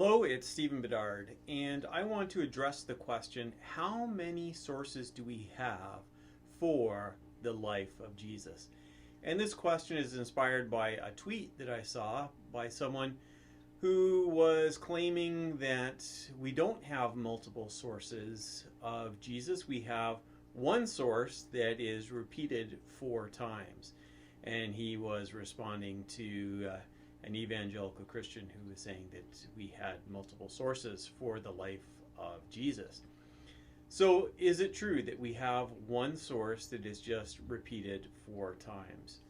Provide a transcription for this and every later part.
Hello, it's Stephen Bedard, and I want to address the question, how many sources do we have for the life of Jesus? And this question is inspired by a tweet that I saw by someone who was claiming that we don't have multiple sources of Jesus. We have one source that is repeated 4 times. And he was responding to an evangelical Christian who was saying that we had multiple sources for the life of Jesus. So is it true that we have one source that is just repeated 4 times?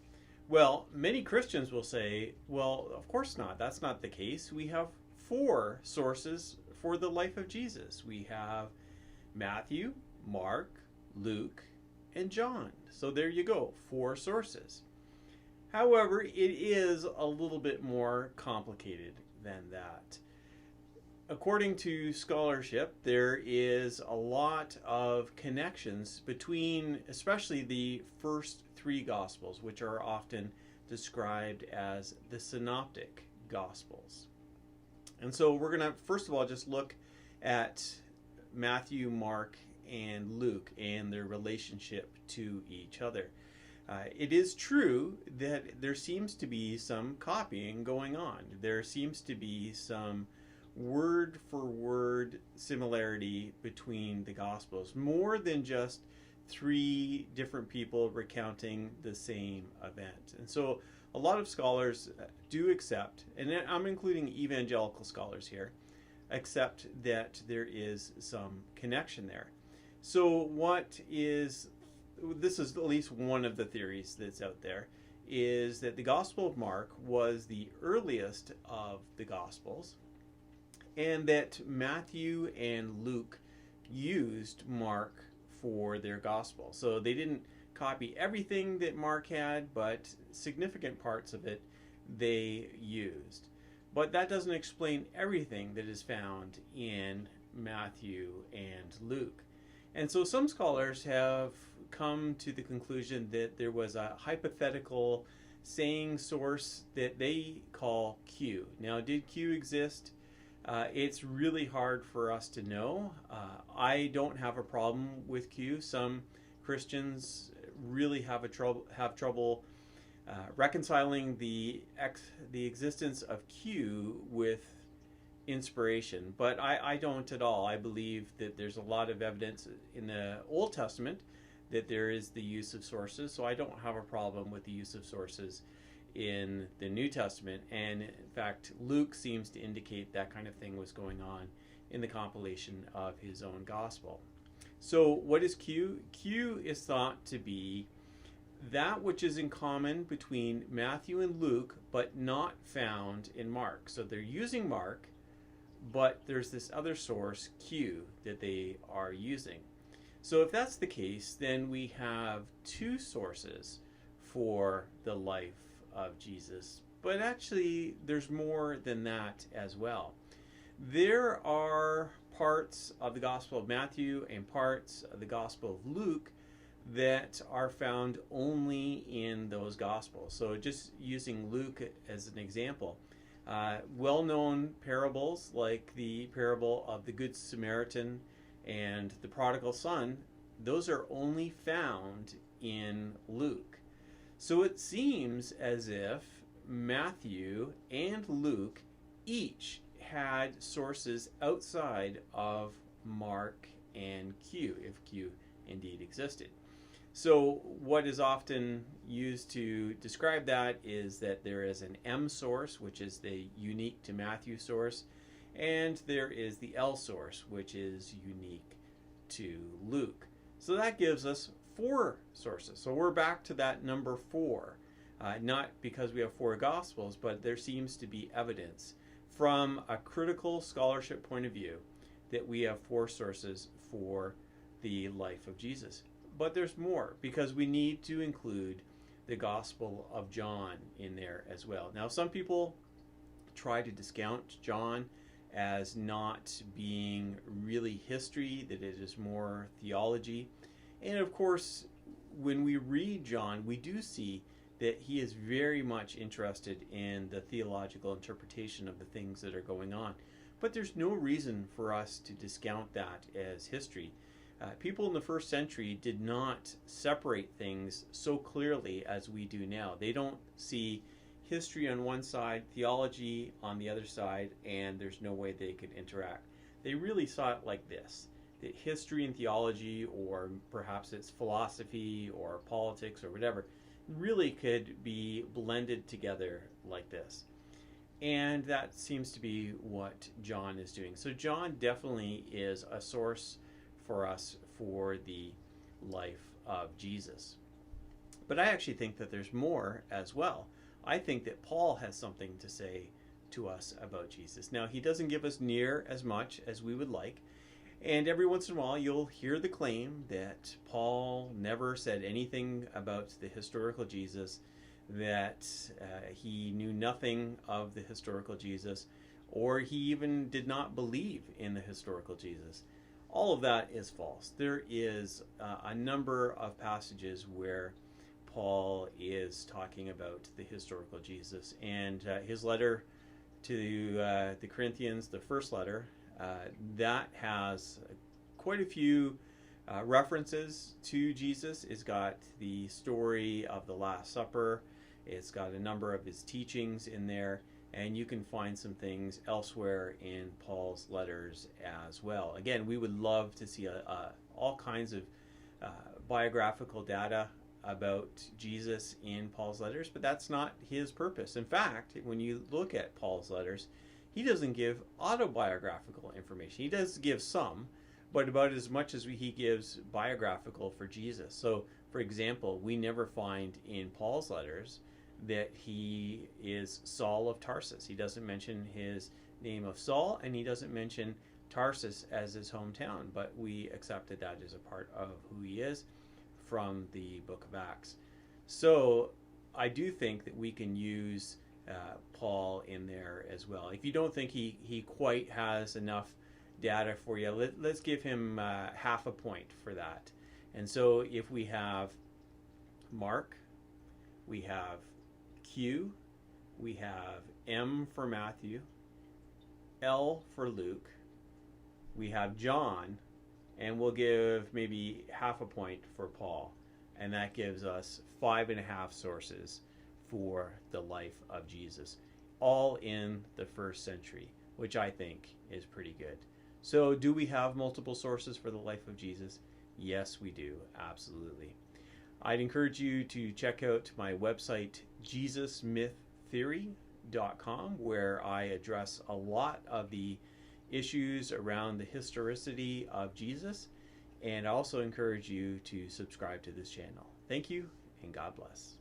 Well, many Christians will say, well, of course not. That's not the case. We have 4 sources for the life of Jesus. We have Matthew, Mark, Luke, and John. So there you go, 4 sources. However, it is a little bit more complicated than that. According to scholarship, there is a lot of connections between especially the first 3 Gospels, which are often described as the Synoptic Gospels. And so we're going to, first of all, just look at Matthew, Mark, and Luke and their relationship to each other. It is true that there seems to be some copying going on. There seems to be some word-for-word similarity between the Gospels, more than just 3 different people recounting the same event. And so a lot of scholars do accept, and I'm including evangelical scholars here, accept that there is some connection there. So this is at least one of the theories that's out there, is that the Gospel of Mark was the earliest of the Gospels, and that Matthew and Luke used Mark for their Gospel. So they didn't copy everything that Mark had, but significant parts of it they used. But that doesn't explain everything that is found in Matthew and Luke. And so some scholars have come to the conclusion that there was a hypothetical saying source that they call Q. Now, did Q exist? It's really hard for us to know. I don't have a problem with Q. Some Christians really have trouble reconciling the existence of Q with inspiration, but I don't at all. I believe that there's a lot of evidence in the Old Testament that there is the use of sources, so I don't have a problem with the use of sources in the New Testament. And in fact, Luke seems to indicate that kind of thing was going on in the compilation of his own gospel. So what is Q? Q is thought to be that which is in common between Matthew and Luke, but not found in Mark. So they're using Mark, but there's this other source, Q, that they are using. So if that's the case, then we have 2 sources for the life of Jesus. But actually, there's more than that as well. There are parts of the Gospel of Matthew and parts of the Gospel of Luke that are found only in those Gospels. So just using Luke as an example, well-known parables like the parable of the Good Samaritan and the prodigal son, those are only found in Luke. So it seems as if Matthew and Luke each had sources outside of Mark and Q, if Q indeed existed. So what is often used to describe that is that there is an M source, which is the unique to Matthew source, and there is the L source, which is unique to Luke. So that gives us 4 sources. So we're back to that number 4, not because we have 4 Gospels, but there seems to be evidence from a critical scholarship point of view that we have 4 sources for the life of Jesus. But there's more, because we need to include the Gospel of John in there as well. Now, some people try to discount John as not being really history, that it is more theology. And of course, when we read John, we do see that he is very much interested in the theological interpretation of the things that are going on. But there's no reason for us to discount that as history. People in the first century did not separate things so clearly as we do now. They don't see history on one side, theology on the other side, and there's no way they could interact. They really saw it like this, that history and theology, or perhaps it's philosophy or politics or whatever, really could be blended together like this. And that seems to be what John is doing. So John definitely is a source for us for the life of Jesus. But I actually think that there's more as well. I think that Paul has something to say to us about Jesus. Now, he doesn't give us near as much as we would like. And every once in a while, you'll hear the claim that Paul never said anything about the historical Jesus, that he knew nothing of the historical Jesus, or he even did not believe in the historical Jesus. All of that is false. There is a number of passages where Paul is talking about the historical Jesus, and his letter to the Corinthians, the first letter, that has quite a few references to Jesus. It's got the story of the Last Supper. It's got a number of his teachings in there, and you can find some things elsewhere in Paul's letters as well. Again, we would love to see all kinds of biographical data about Jesus in Paul's letters, but that's not his purpose. In fact, when you look at Paul's letters, he doesn't give autobiographical information. He does give some, but about as much as he gives biographical for Jesus. So, for example, we never find in Paul's letters that he is Saul of Tarsus. He doesn't mention his name of Saul, and he doesn't mention Tarsus as his hometown, but we accepted that as a part of who he is from the book of Acts. So I do think that we can use Paul in there as well. If you don't think he quite has enough data for you, let's give him half a point for that. And so if we have Mark, we have Q, we have M for Matthew, L for Luke, we have John, and we'll give maybe half a point for Paul. And that gives us 5.5 sources for the life of Jesus, all in the first century, which I think is pretty good. So do we have multiple sources for the life of Jesus? Yes, we do. Absolutely. I'd encourage you to check out my website, JesusMythTheory.com, where I address a lot of the issues around the historicity of Jesus. And I also encourage you to subscribe to this channel. Thank you, and God bless.